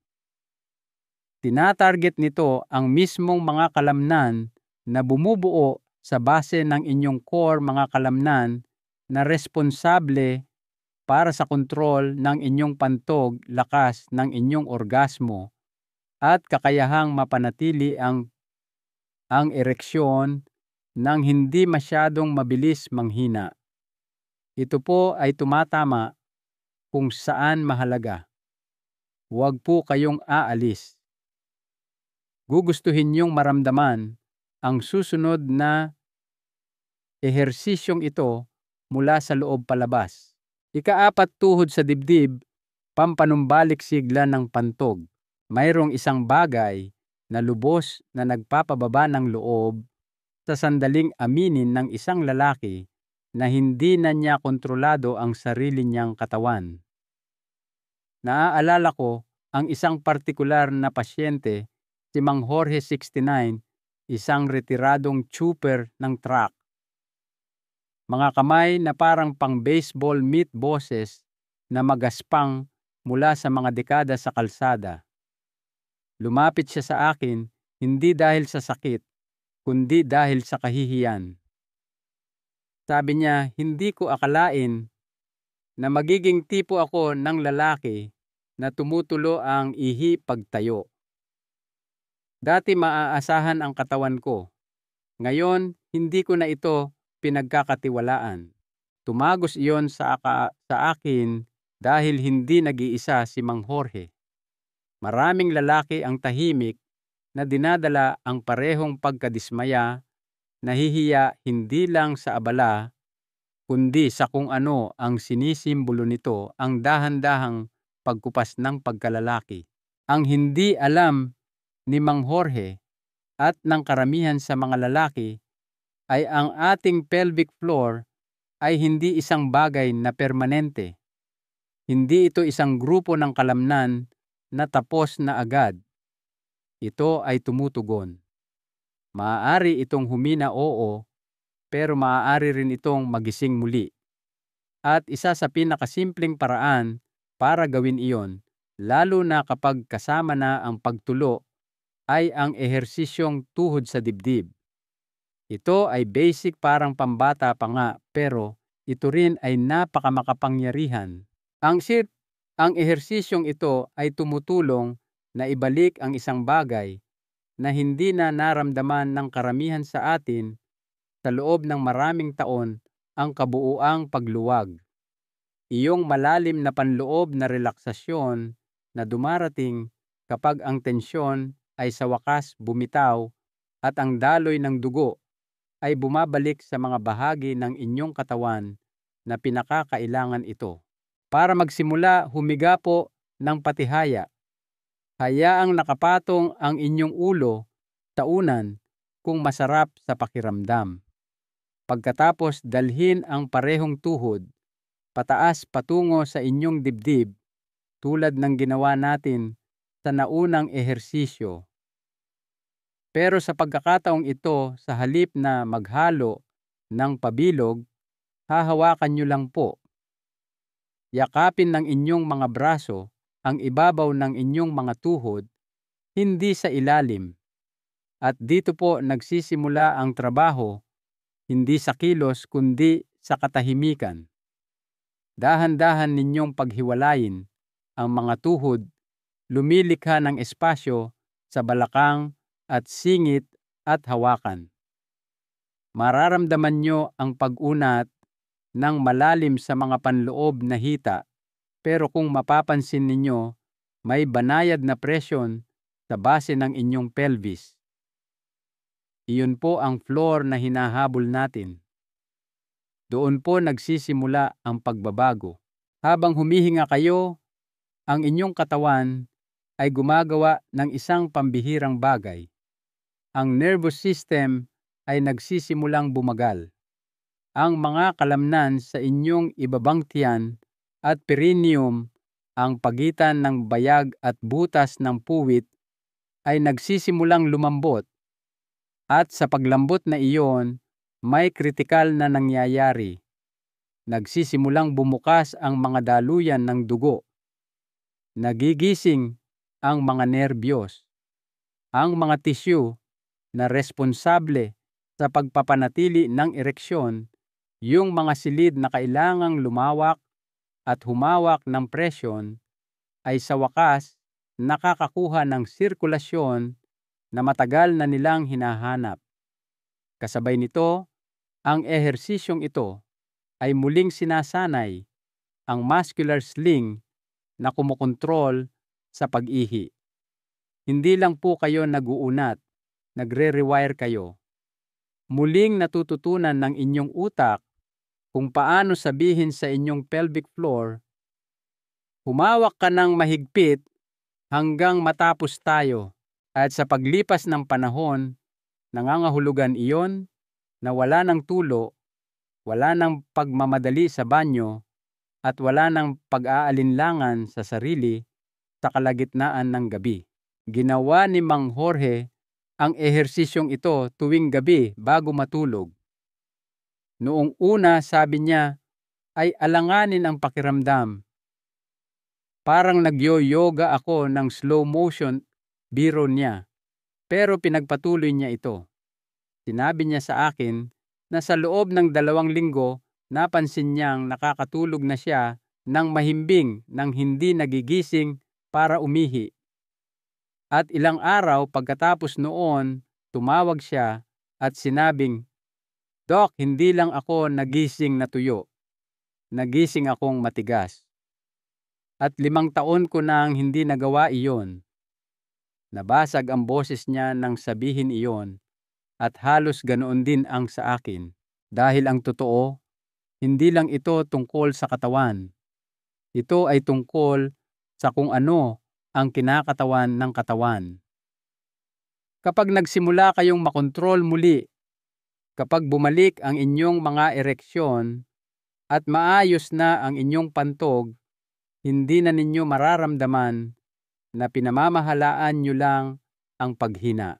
Tinatarget nito ang mismong mga kalamnan na bumubuo sa base ng inyong core, mga kalamnan na responsable para sa kontrol ng inyong pantog, lakas ng inyong orgasmo at kakayahang mapanatili ang ereksyon nang hindi masyadong mabilis manghina. Ito po ay tumatama kung saan mahalaga. Huwag po kayong aalis. Gugustuhin niyong maramdaman ang susunod na ehersisyong ito mula sa loob palabas. Ikaapat, tuhod sa dibdib, pampanumbalik sigla ng pantog. Mayroong isang bagay na lubos na nagpapababa ng loob sa sandaling aminin ng isang lalaki na hindi na niya kontrolado ang sarili niyang katawan. Naaalala ko ang isang partikular na pasyente, si Mang Jorge 69, isang retiradong trooper ng truck. Mga kamay na parang pang-baseball mitt boses na magaspang mula sa mga dekada sa kalsada. Lumapit siya sa akin hindi dahil sa sakit, kundi dahil sa kahihiyan. Sabi niya, hindi ko akalain na magiging tipo ako ng lalaki na tumutulo ang ihi pagtayo. Dati maaasahan ang katawan ko. Ngayon, hindi ko na ito pinagkakatiwalaan. Tumagos iyon sa akin dahil hindi nag-iisa si Mang Jorge. Maraming lalaki ang tahimik na dinadala ang parehong pagkadismaya, nahihiya hindi lang sa abala, kundi sa kung ano ang sinisimbolo nito, ang dahan-dahang pagkupas ng pagkalalaki. Ang hindi alam ni Mang Jorge at ng karamihan sa mga lalaki ay ang ating pelvic floor ay hindi isang bagay na permanente. Hindi ito isang grupo ng kalamnan na tapos na agad. Ito ay tumutugon. Maaari itong humina, oo, pero maaari rin itong magising muli. At isa sa pinakasimpleng paraan para gawin iyon, lalo na kapag kasama na ang pagtulo, ay ang ehersisyong tuhod sa dibdib. Ito ay basic, parang pambata pa nga, pero ito rin ay napakamakapangyarihan. Ang ehersisyong ito ay tumutulong na ibalik ang isang bagay na hindi na naramdaman ng karamihan sa atin sa loob ng maraming taon, ang kabuuang pagluwag. Iyong malalim na panloob na relaksasyon na dumarating kapag ang tensyon ay sa wakas bumitaw at ang daloy ng dugo ay bumabalik sa mga bahagi ng inyong katawan na pinakakailangan ito. Para magsimula, humiga po ng patihaya. Hayaang nakapatong ang inyong ulo sa unan kung masarap sa pakiramdam. Pagkatapos, dalhin ang parehong tuhod pataas patungo sa inyong dibdib tulad ng ginawa natin sa naunang ehersisyo. Pero sa pagkakataong ito, sa halip na maghalo ng pabilog, hahawakan nyo lang po. Yakapin ng inyong mga braso ang ibabaw ng inyong mga tuhod, hindi sa ilalim. At dito po nagsisimula ang trabaho, hindi sa kilos kundi sa katahimikan. Dahan-dahan ninyong paghiwalayin ang mga tuhod, lumilikha ng espasyo sa balakang at singit at hawakan. Mararamdaman nyo ang pag-unat ng malalim sa mga panloob na hita, pero kung mapapansin ninyo, may banayad na presyon sa base ng inyong pelvis. Iyon po ang floor na hinahabol natin. Doon po nagsisimula ang pagbabago. Habang humihinga kayo, ang inyong katawan ay gumagawa ng isang pambihirang bagay. Ang nervous system ay nagsisimulang bumagal. Ang mga kalamnan sa inyong ibabang tiyan at perineum, ang pagitan ng bayag at butas ng puwit, ay nagsisimulang lumambot. At sa paglambot na iyon, may kritikal na nangyayari. Nagsisimulang bumukas ang mga daluyan ng dugo. Nagigising ang mga nerbiyos. Ang mga tisyu na responsable sa pagpapanatili ng ereksyon, yung mga silid na kailangang lumawak at humawak ng presyon, ay sa wakas nakakakuha ng sirkulasyon na matagal na nilang hinahanap. Kasabay nito, ang ehersisyong ito ay muling sinasanay ang muscular sling na kumukontrol sa pag-ihi. Hindi lang po kayo nag-uunat, nagre-rewire kayo. Muling natututunan ng inyong utak kung paano sabihin sa inyong pelvic floor, humawak ka ng mahigpit hanggang matapos tayo. At sa paglipas ng panahon, nangangahulugan iyon na wala ng tulo, wala ng pagmamadali sa banyo, at wala ng pag-aalinlangan sa sarili sa kalagitnaan ng gabi. Ginawa ni Mang Jorge ang ehersisyong ito tuwing gabi bago matulog. Noong una, sabi niya, ay alanganin ang pakiramdam. Parang nagyo-yoga ako ng slow motion, biro niya. Pero pinagpatuloy niya ito. Sinabi niya sa akin na sa loob ng 2 linggo, napansin niyang nakakatulog na siya ng mahimbing nang hindi nagigising para umihi. At ilang araw pagkatapos noon, tumawag siya at sinabing, "Doc, hindi lang ako nagising na tuyo. Nagising akong matigas." At 5 taon ko nang hindi nagawa iyon. Nabasag ang boses niya nang sabihin iyon at halos ganoon din ang sa akin. Dahil ang totoo, hindi lang ito tungkol sa katawan. Ito ay tungkol sa kung ano ang kinakatawan ng katawan. Kapag nagsimula kayong makontrol muli, kapag bumalik ang inyong mga ereksyon at maayos na ang inyong pantog, hindi na ninyo mararamdaman na pinamamahalaan nyo lang ang paghina.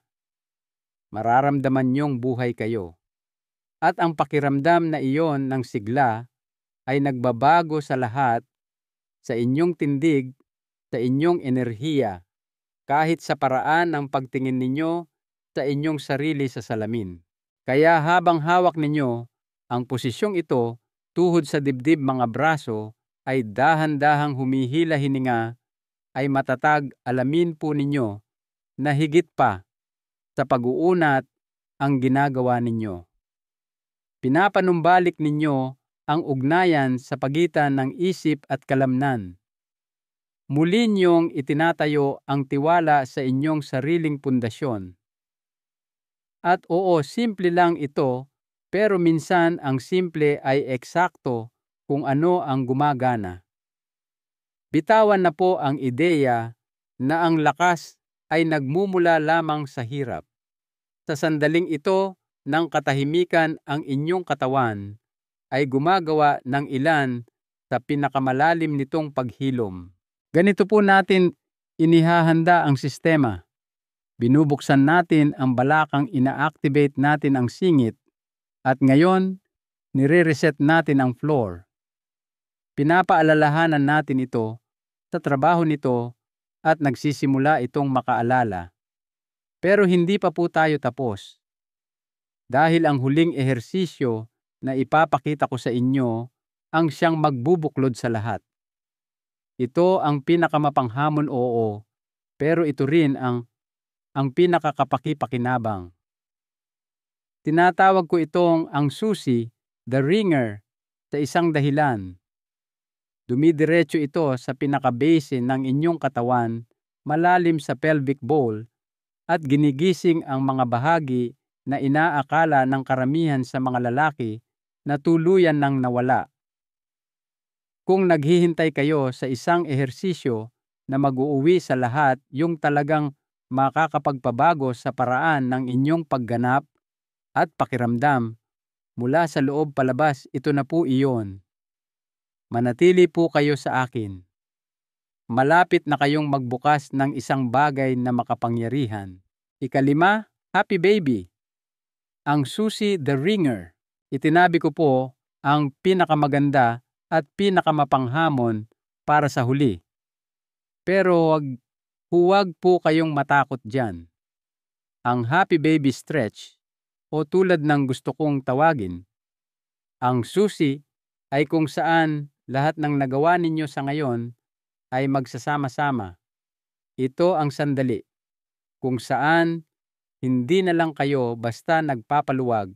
Mararamdaman nyong buhay kayo. At ang pakiramdam na iyon ng sigla ay nagbabago sa lahat, sa inyong tindig, sa inyong enerhiya, kahit sa paraan ng pagtingin ninyo sa inyong sarili sa salamin. Kaya habang hawak ninyo ang posisyong ito, tuhod sa dibdib mga braso, ay dahan-dahang humihila hininga, ay matatag alamin po ninyo na higit pa sa pag-uunat ang ginagawa ninyo. Pinapanumbalik ninyo ang ugnayan sa pagitan ng isip at kalamnan. Muli niyong itinatayo ang tiwala sa inyong sariling pundasyon. At oo, simple lang ito, pero minsan ang simple ay eksakto kung ano ang gumagana. Bitawan na po ang ideya na ang lakas ay nagmumula lamang sa hirap. Sa sandaling ito ng katahimikan, ang inyong katawan ay gumagawa ng ilan sa pinakamalalim nitong paghilom. Ganito po natin inihahanda ang sistema. Binubuksan natin ang balakang, ina-activate natin ang singit, at ngayon, nire-reset natin ang floor. Pinapaalalahanan natin ito sa trabaho nito at nagsisimula itong makaalala. Pero hindi pa po tayo tapos. Dahil ang huling ehersisyo na ipapakita ko sa inyo ang siyang magbubuklod sa lahat. Ito ang pinakamapanghamon, oo, pero ito rin ang pinakakapaki-pakinabang. Tinatawag ko itong ang susi, the ringer, sa isang dahilan. Dumidiretso ito sa pinaka-base ng inyong katawan, malalim sa pelvic bowl, at ginigising ang mga bahagi na inaakala ng karamihan sa mga lalaki na tuluyan nang nawala. Kung naghihintay kayo sa isang ehersisyo na mag-uuwi sa lahat, yung talagang makakapagpabago sa paraan ng inyong pagganap at pakiramdam mula sa loob palabas, ito na po iyon. Manatili po kayo sa akin. Malapit na kayong magbukas ng isang bagay na makapangyarihan. 5, happy baby. Ang susi, the ringer. Itinabi ko po ang pinakamaganda at pinakamapanghamon para sa huli. Pero huwag po kayong matakot dyan. Ang happy baby stretch, o tulad ng gusto kong tawagin, ang susi ay kung saan lahat ng nagawa ninyo sa ngayon ay magsasama-sama. Ito ang sandali kung saan hindi na lang kayo basta nagpapaluwag,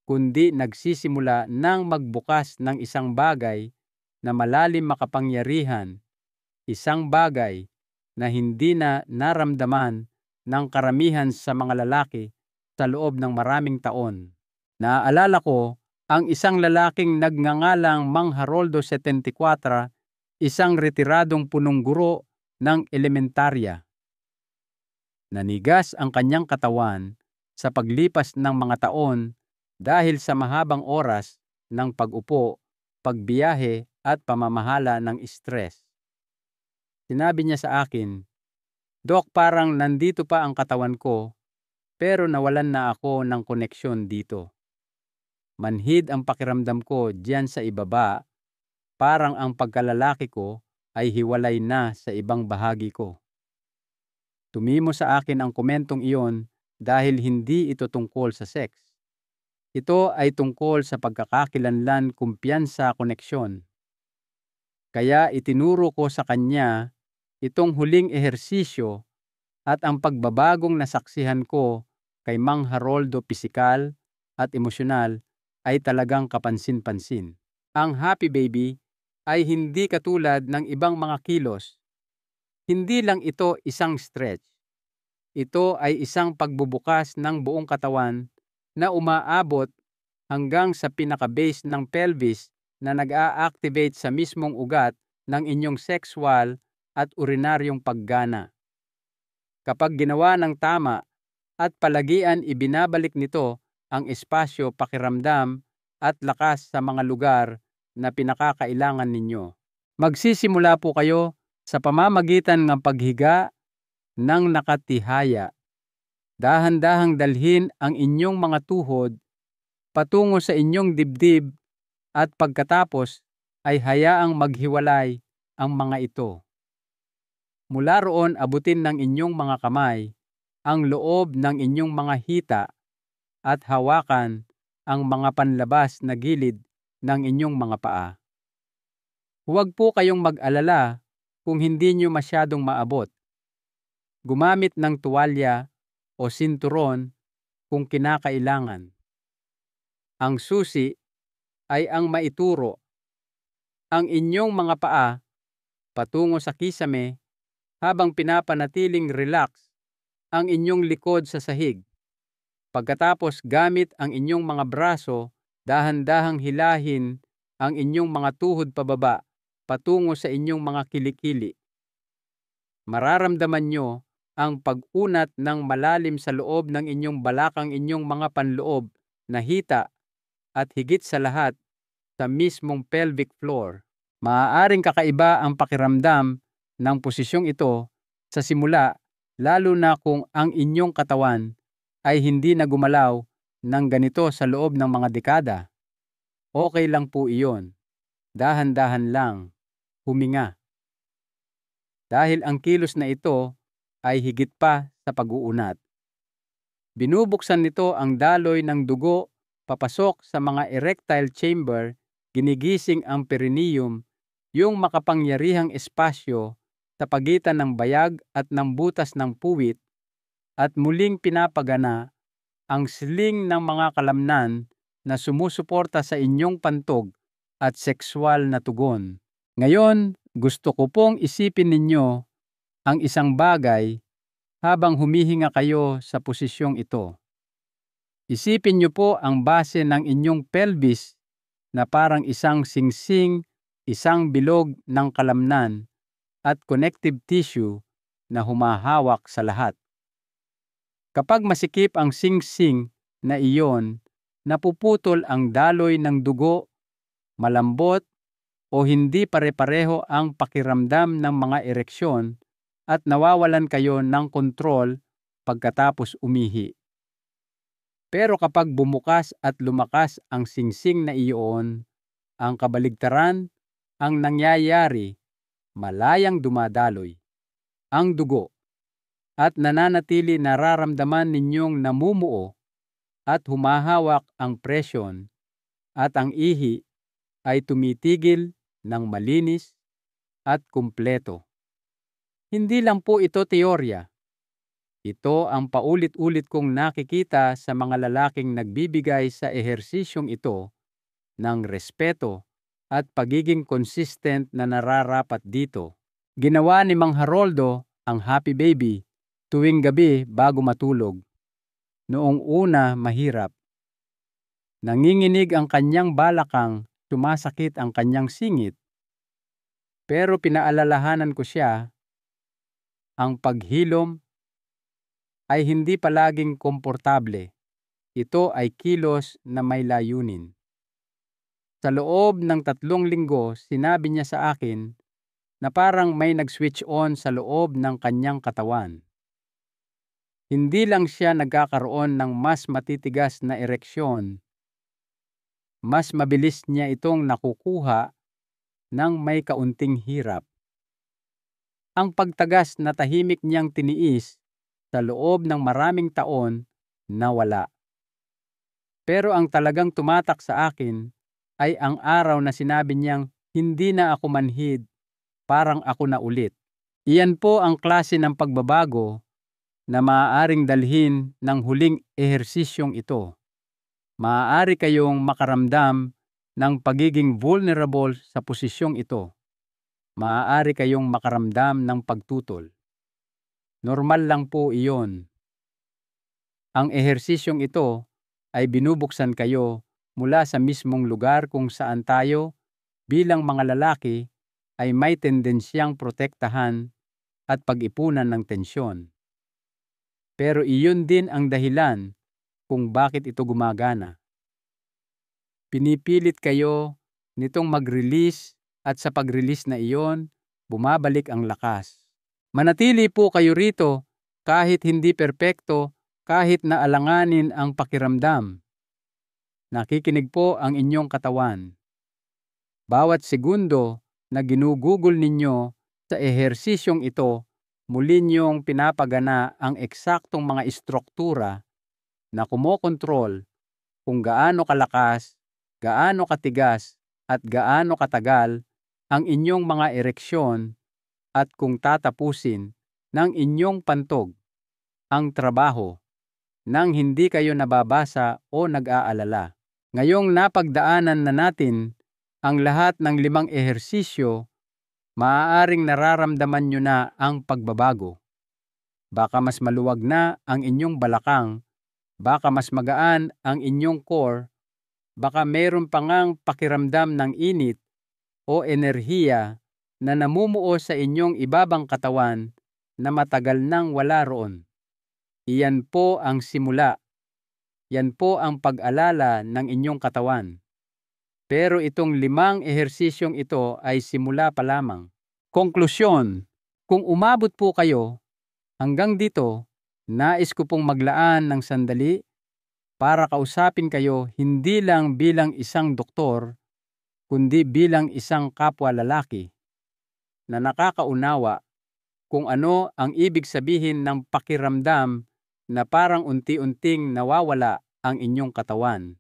kundi nagsisimula ng magbukas ng isang bagay na malalim makapangyarihan, isang bagay na hindi na naramdaman ng karamihan sa mga lalaki sa loob ng maraming taon. Naaalala ko ang isang lalaking nagngangalang Mang Haroldo 74, isang retiradong punong guro ng elementarya. Nanigas ang kanyang katawan sa paglipas ng mga taon dahil sa mahabang oras ng pag-upo, pagbiyahe at pamamahala ng stress. Sinabi niya sa akin, "Dok, parang nandito pa ang katawan ko, pero nawalan na ako ng koneksyon dito. Manhid ang pakiramdam ko diyan sa ibaba, parang ang pagkalalaki ko ay hiwalay na sa ibang bahagi ko." Tumimo sa akin ang komentong iyon dahil hindi ito tungkol sa sex. Ito ay tungkol sa pagkakakilanlan, kumpiyansa, koneksyon. Kaya itinuro ko sa kanya itong huling ehersisyo at ang pagbabagong nasaksihan ko kay Mang Haroldo pisikal at emosyonal ay talagang kapansin-pansin. Ang Happy Baby ay hindi katulad ng ibang mga kilos. Hindi lang ito isang stretch. Ito ay isang pagbubukas ng buong katawan na umaabot hanggang sa pinaka-base ng pelvis na nag-a-activate sa mismong ugat ng inyong sexual at urinaryong paggana. Kapag ginawa ng tama at palagian, ibinabalik nito ang espasyo, pakiramdam at lakas sa mga lugar na pinakakailangan ninyo. Magsisimula po kayo sa pamamagitan ng paghiga ng nakatihaya. Dahan-dahang dalhin ang inyong mga tuhod patungo sa inyong dibdib at pagkatapos ay hayaang maghiwalay ang mga ito. Mula roon abutin ng inyong mga kamay ang loob ng inyong mga hita at hawakan ang mga panlabas na gilid ng inyong mga paa. Huwag po kayong mag-alala kung hindi nyo masyadong maabot. Gumamit ng tuwalya o sinturon kung kinakailangan. Ang susi ay ang maituro ang inyong mga paa patungo sa kisame habang pinapanatiling relax ang inyong likod sa sahig. Pagkatapos, gamit ang inyong mga braso, dahan-dahang hilahin ang inyong mga tuhod pababa patungo sa inyong mga kilikili. Mararamdaman nyo ang pag-unat ng malalim sa loob ng inyong balakang, inyong mga panloob na hita at higit sa lahat sa mismong pelvic floor. Maaaring kakaiba ang pakiramdam ng posisyong ito sa simula, lalo na kung ang inyong katawan ay hindi na gumalaw ng ganito sa loob ng mga dekada. Okay lang po iyon. Dahan-dahan lang. Huminga. Dahil ang kilos na ito ay higit pa sa pag-uunat. Binubuksan nito ang daloy ng dugo papasok sa mga erectile chamber, ginigising ang perineum, yung makapangyarihang espasyo sa pagitan ng bayag at ng butas ng puwit, at muling pinapagana ang sling ng mga kalamnan na sumusuporta sa inyong pantog at sexual na tugon. Ngayon, gusto ko pong isipin ninyo ang isang bagay habang humihinga kayo sa posisyong ito. Isipin niyo po ang base ng inyong pelvis na parang isang singsing, isang bilog ng kalamnan at connective tissue na humahawak sa lahat. Kapag masikip ang singsing na iyon, napuputol ang daloy ng dugo, malambot o hindi pare-pareho ang pakiramdam ng mga ereksyon at nawawalan kayo ng kontrol pagkatapos umihi. Pero kapag bumukas at lumakas ang singsing na iyon, ang kabaligtaran ang nangyayari, malayang dumadaloy ang dugo at nananatili, nararamdaman ninyong namumuo at humahawak ang presyon at ang ihi ay tumitigil ng malinis at kumpleto. Hindi lang po ito teorya. Ito ang paulit-ulit kong nakikita sa mga lalaking nagbibigay sa ehersisyong ito ng respeto at pagiging consistent na nararapat dito. Ginawa ni Mang Haroldo ang Happy Baby tuwing gabi bago matulog. Noong una, mahirap. Nanginginig ang kanyang balakang, sumasakit ang kanyang singit. Pero pinaalalahanan ko siya, ang paghilom ay hindi palaging komportable. Ito ay kilos na may layunin. Sa loob ng 3 linggo, sinabi niya sa akin na parang may nag-switch on sa loob ng kanyang katawan. Hindi lang siya nagkakaroon ng mas matitigas na ereksyon, mas mabilis niya itong nakukuha ng may kaunting hirap. Ang pagtagas na tahimik niyang tiniis sa loob ng maraming taon, nawala. Pero ang talagang tumatak sa akin ay ang araw na sinabi niyang hindi na ako manhid, parang ako na ulit. Iyan po ang klase ng pagbabago na maaaring dalhin ng huling ehersisyong ito. Maaari kayong makaramdam ng pagiging vulnerable sa posisyong ito. Maaari kayong makaramdam ng pagtutol. Normal lang po iyon. Ang ehersisyong ito ay binubuksan kayo mula sa mismong lugar kung saan tayo bilang mga lalaki ay may tendensyang protektahan at pag-ipunan ng tensyon. Pero iyon din ang dahilan kung bakit ito gumagana. Pinipilit kayo nitong mag-release at sa pag-release na iyon, bumabalik ang lakas. Manatili po kayo rito kahit hindi perpekto, kahit na alanganin ang pakiramdam. Nakikinig po ang inyong katawan. Bawat segundo na ginugugol ninyo sa ehersisyong ito, muli niyong pinapagana ang eksaktong mga istruktura na kumokontrol kung gaano kalakas, gaano katigas, at gaano katagal ang inyong mga ereksyon at kung tatapusin ng inyong pantog ang trabaho nang hindi kayo nababasa o nag-aalala. Ngayong napagdaanan na natin ang lahat ng 5 ehersisyo, maaaring nararamdaman nyo na ang pagbabago. Baka mas maluwag na ang inyong balakang, baka mas magaan ang inyong core, baka meron pa ngang pakiramdam ng init o enerhiya na namumuo sa inyong ibabang katawan na matagal nang wala roon. Iyan po ang simula. Yan po ang pag-alala ng inyong katawan. Pero itong 5 ehersisyong ito ay simula pa lamang. Konklusyon, kung umabot po kayo hanggang dito, nais ko pong maglaan ng sandali para kausapin kayo hindi lang bilang isang doktor, kundi bilang isang kapwa lalaki na nakakaunawa kung ano ang ibig sabihin ng pakiramdam na parang unti-unting nawawala ang inyong katawan.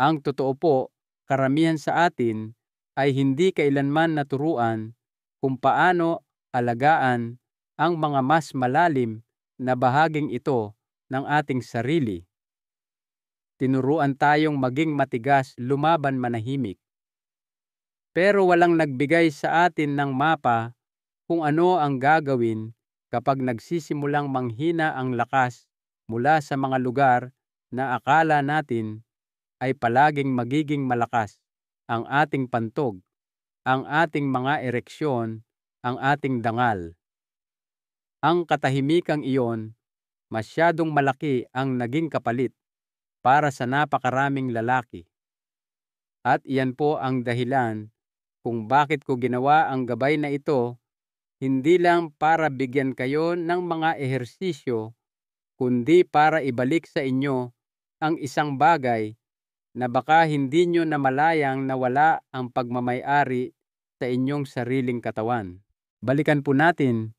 Ang totoo po, karamihan sa atin ay hindi kailanman naturuan kung paano alagaan ang mga mas malalim na bahaging ito ng ating sarili. Tinuruan tayong maging matigas, lumaban manahimik. Pero walang nagbigay sa atin ng mapa kung ano ang gagawin kapag nagsisimulang manghina ang lakas mula sa mga lugar na akala natin ay palaging magiging malakas ang ating pantog, ang ating mga ereksyon, ang ating dangal. Ang katahimikang iyon, masyadong malaki ang naging kapalit para sa napakaraming lalaki. At iyan po ang dahilan kung bakit ko ginawa ang gabay na ito, hindi lang para bigyan kayo ng mga ehersisyo, kundi para ibalik sa inyo ang isang bagay na baka hindi nyo namalayang nawala ang pagmamay-ari sa inyong sariling katawan. Balikan po natin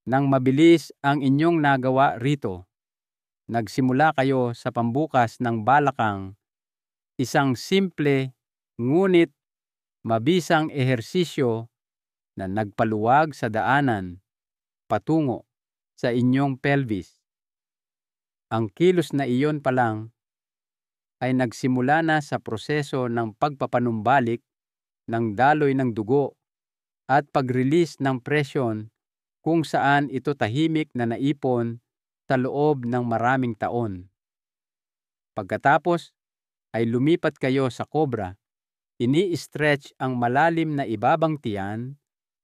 nang mabilis ang inyong nagawa rito. Nagsimula kayo sa pambukas ng balakang, isang simple ngunit mabisang ehersisyo na nagpaluwag sa daanan patungo sa inyong pelvis. Ang kilos na iyon pa lang ay nagsimula na sa proseso ng pagpapanumbalik ng daloy ng dugo at pag-release ng presyon kung saan ito tahimik na naipon sa loob ng maraming taon. Pagkatapos ay lumipat kayo sa cobra, ini-stretch ang malalim na ibabang tiyan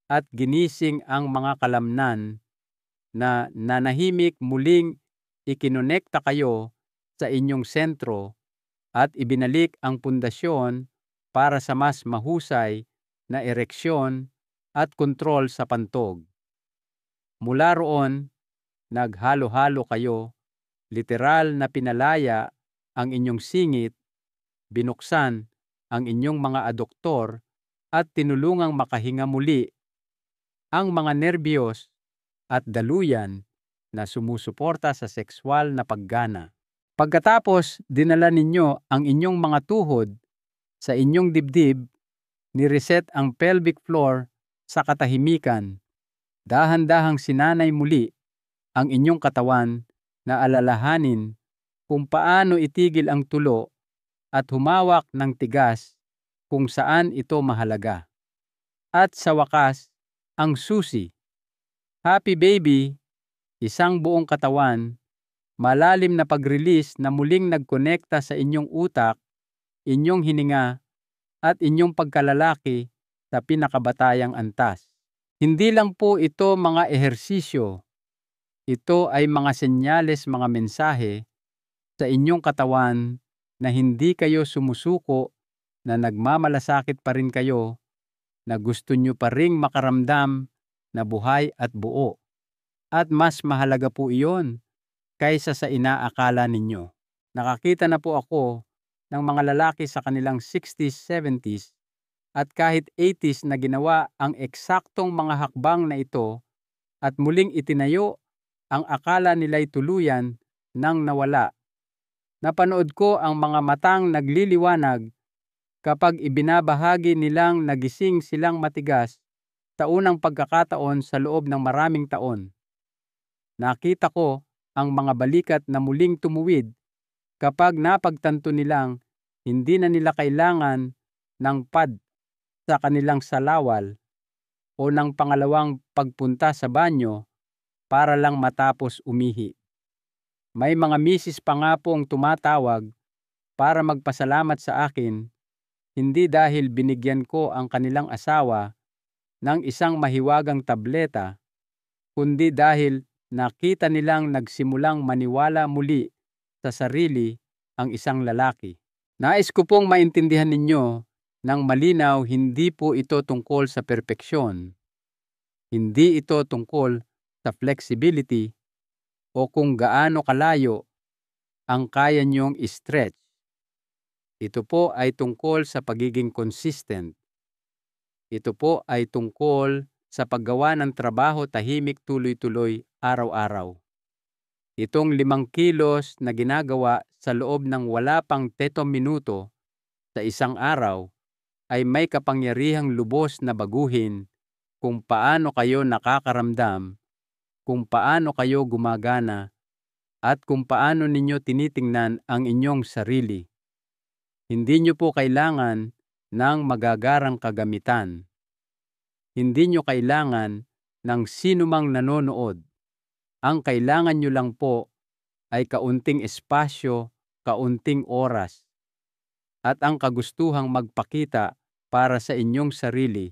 at ginising ang mga kalamnan na nanahimik. Muling ikinonekta kayo sa inyong sentro at ibinalik ang pundasyon para sa mas mahusay na ereksyon at kontrol sa pantog. Mula roon, naghalo-halo kayo, literal na pinalaya ang inyong singit, binuksan ang inyong mga aduktor at tinulungang makahinga muli ang mga nerbiyos at daluyan na sumusuporta sa sexual na paggana. Pagkatapos dinala ninyo ang inyong mga tuhod sa inyong dibdib, ni-reset ang pelvic floor sa katahimikan. Dahan-dahang sinanay muli ang inyong katawan na alalahanin kung paano itigil ang tulo at humawak ng tigas kung saan ito mahalaga. At sa wakas, ang susi. Happy baby, isang buong katawan, malalim na pag-release na muling nagkonekta sa inyong utak, inyong hininga, at inyong pagkalalaki sa pinakabatayang antas. Hindi lang po ito mga ehersisyo. Ito ay mga senyales, mga mensahe sa inyong katawan na hindi kayo sumusuko, na nagmamalasakit pa rin kayo, na gusto nyo pa ring makaramdam na buhay at buo. At mas mahalaga po iyon kaysa sa inaakala ninyo. Nakakita na po ako ng mga lalaki sa kanilang 60s, 70s, at kahit 80s na ginawa ang eksaktong mga hakbang na ito at muling itinayo ang akala nila'y tuluyan nang nawala. Napanood ko ang mga matang nagliliwanag kapag ibinabahagi nilang nagising silang matigas sa unang pagkakataon sa loob ng maraming taon. Nakita ko ang mga balikat na muling tumuwid kapag napagtanto nilang hindi na nila kailangan ng pad sa kanilang salawal o ng pangalawang pagpunta sa banyo para lang matapos umihi. May mga misis pa nga pong tumatawag para magpasalamat sa akin, hindi dahil binigyan ko ang kanilang asawa ng isang mahiwagang tableta, kundi dahil nakita nilang nagsimulang maniwala muli sa sarili ang isang lalaki. Nais ko pong maintindihan ninyo ng malinaw, hindi po ito tungkol sa perpeksyon. Hindi ito tungkol sa flexibility o kung gaano kalayo ang kaya niyong stretch. Ito po ay tungkol sa pagiging consistent. Ito po ay tungkol sa paggawa ng trabaho tahimik, tuloy-tuloy, araw-araw. Itong 5 kilos na ginagawa sa loob ng wala pang 7 minuto sa isang araw ay may kapangyarihang lubos na baguhin kung paano kayo nakakaramdam, kung paano kayo gumagana, at kung paano ninyo tinitingnan ang inyong sarili. Hindi nyo po kailangan ng magagarang kagamitan. Hindi nyo kailangan ng sinumang nanonood. Ang kailangan nyo lang po ay kaunting espasyo, kaunting oras, at ang kagustuhang magpakita para sa inyong sarili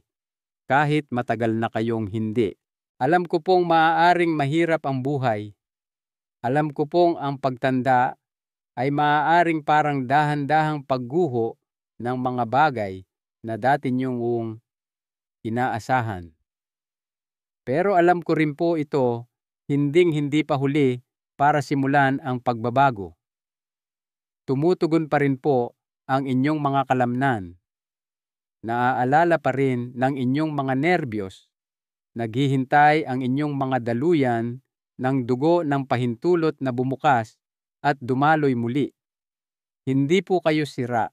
kahit matagal na kayong hindi. Alam ko pong maaaring mahirap ang buhay. Alam ko pong ang pagtanda ay maaaring parang dahan-dahang pagguho ng mga bagay na dati niyong inaasahan. Pero alam ko rin po ito, hindi pa huli para simulan ang pagbabago. Tumutugon pa rin po ang inyong mga kalamnan. Naaalala pa rin ng inyong mga nerbiyos. Naghihintay ang inyong mga daluyan ng dugo ng pahintulot na bumukas at dumaloy muli. Hindi po kayo sira.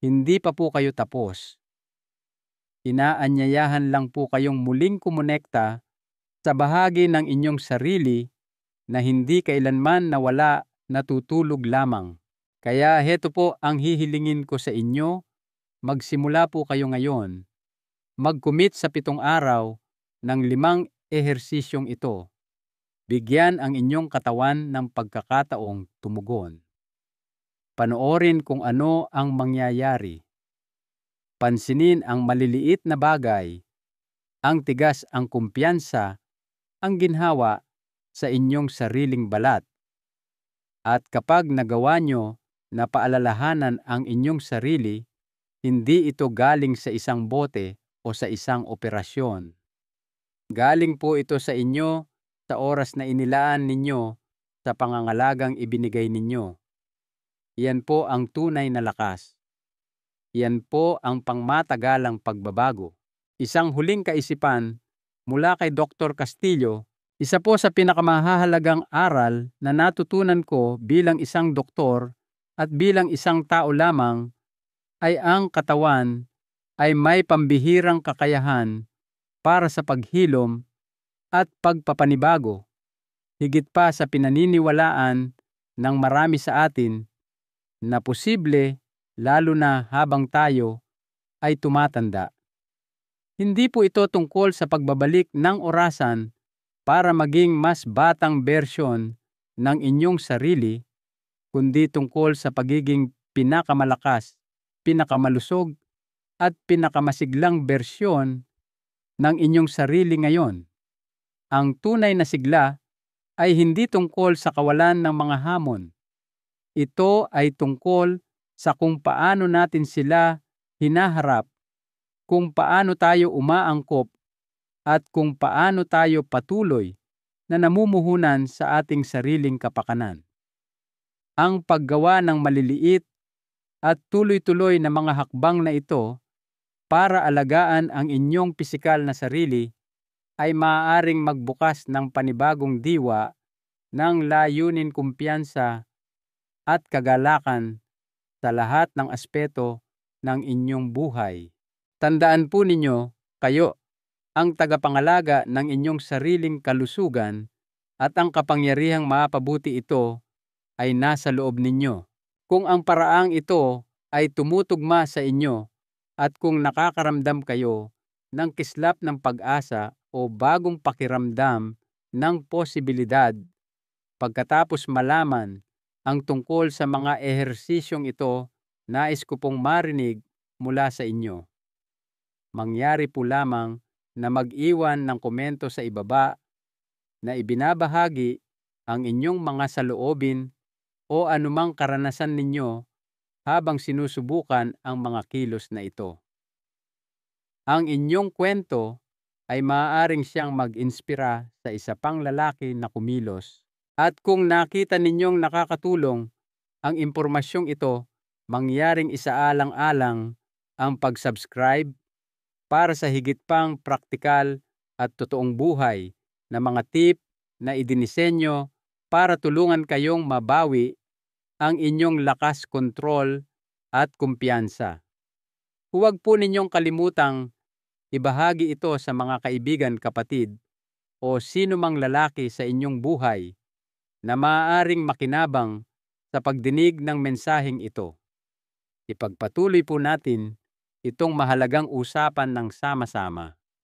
Hindi pa po kayo tapos. Inaanyayahan lang po kayong muling kumonekta sa bahagi ng inyong sarili na hindi kailanman nawala, natutulog lamang. Kaya heto po ang hihilingin ko sa inyo, magsimula po kayo ngayon. Mag-commit sa 7 araw ng 5 ehersisyong ito. Bigyan ang inyong katawan ng pagkakataong tumugon. Panoorin kung ano ang mangyayari. Pansinin ang maliliit na bagay, ang tigas ang kumpiyansa, ang ginhawa sa inyong sariling balat. At kapag nagawa nyo na paalalahanan ang inyong sarili, hindi ito galing sa isang bote o sa isang operasyon. Galing po ito sa inyo sa oras na inilaan ninyo sa pangangalagang ibinigay ninyo. Iyan po ang tunay na lakas. Iyan po ang pangmatagalang pagbabago. Isang huling kaisipan mula kay Dr. Castillo, isa po sa pinakamahalagang aral na natutunan ko bilang isang doktor at bilang isang tao lamang ay ang katawan ay may pambihirang kakayahan para sa paghilom at pagpapanibago, higit pa sa pinaniniwalaan ng marami sa atin na posible lalo na habang tayo ay tumatanda. Hindi po ito tungkol sa pagbabalik ng orasan para maging mas batang bersyon ng inyong sarili, kundi tungkol sa pagiging pinakamalakas, pinakamalusog, at pinakamasiglang bersyon ng inyong sarili ngayon. Ang tunay na sigla ay hindi tungkol sa kawalan ng mga hamon. Ito ay tungkol sa kung paano natin sila hinaharap, kung paano tayo umaangkop, at kung paano tayo patuloy na namumuhunan sa ating sariling kapakanan. Ang paggawa ng maliliit at tuloy-tuloy na mga hakbang na ito para alagaan ang inyong pisikal na sarili ay maaaring magbukas ng panibagong diwa ng layunin, kumpiyansa at kagalakan sa lahat ng aspeto ng inyong buhay. Tandaan po ninyo, kayo ang tagapangalaga ng inyong sariling kalusugan at ang kapangyarihang mapabuti ito ay nasa loob ninyo. Kung ang paraang ito ay tumutugma sa inyo at kung nakakaramdam kayo ng kislap ng pag-asa o bagong pakiramdam ng posibilidad pagkatapos malaman ang tungkol sa mga ehersisyong ito, nais ko pong marinig mula sa inyo. Mangyari po lamang na mag-iwan ng komento sa ibaba na ibinabahagi ang inyong mga saloobin o anumang karanasan ninyo habang sinusubukan ang mga kilos na ito. Ang inyong kwento ay maaaring siyang mag-inspira sa isa pang lalaki na kumilos. At kung nakita ninyong nakakatulong ang impormasyong ito, mangyaring isaalang-alang ang pag-subscribe para sa higit pang praktikal at totoong buhay na mga tip na idinisenyo para tulungan kayong mabawi ang inyong lakas, kontrol at kumpiyansa. Huwag po ninyong kalimutang ibahagi ito sa mga kaibigan, kapatid o sino mang lalaki sa inyong buhay na maaaring makinabang sa pagdinig ng mensaheng ito. Ipagpatuloy po natin itong mahalagang usapan ng sama-sama.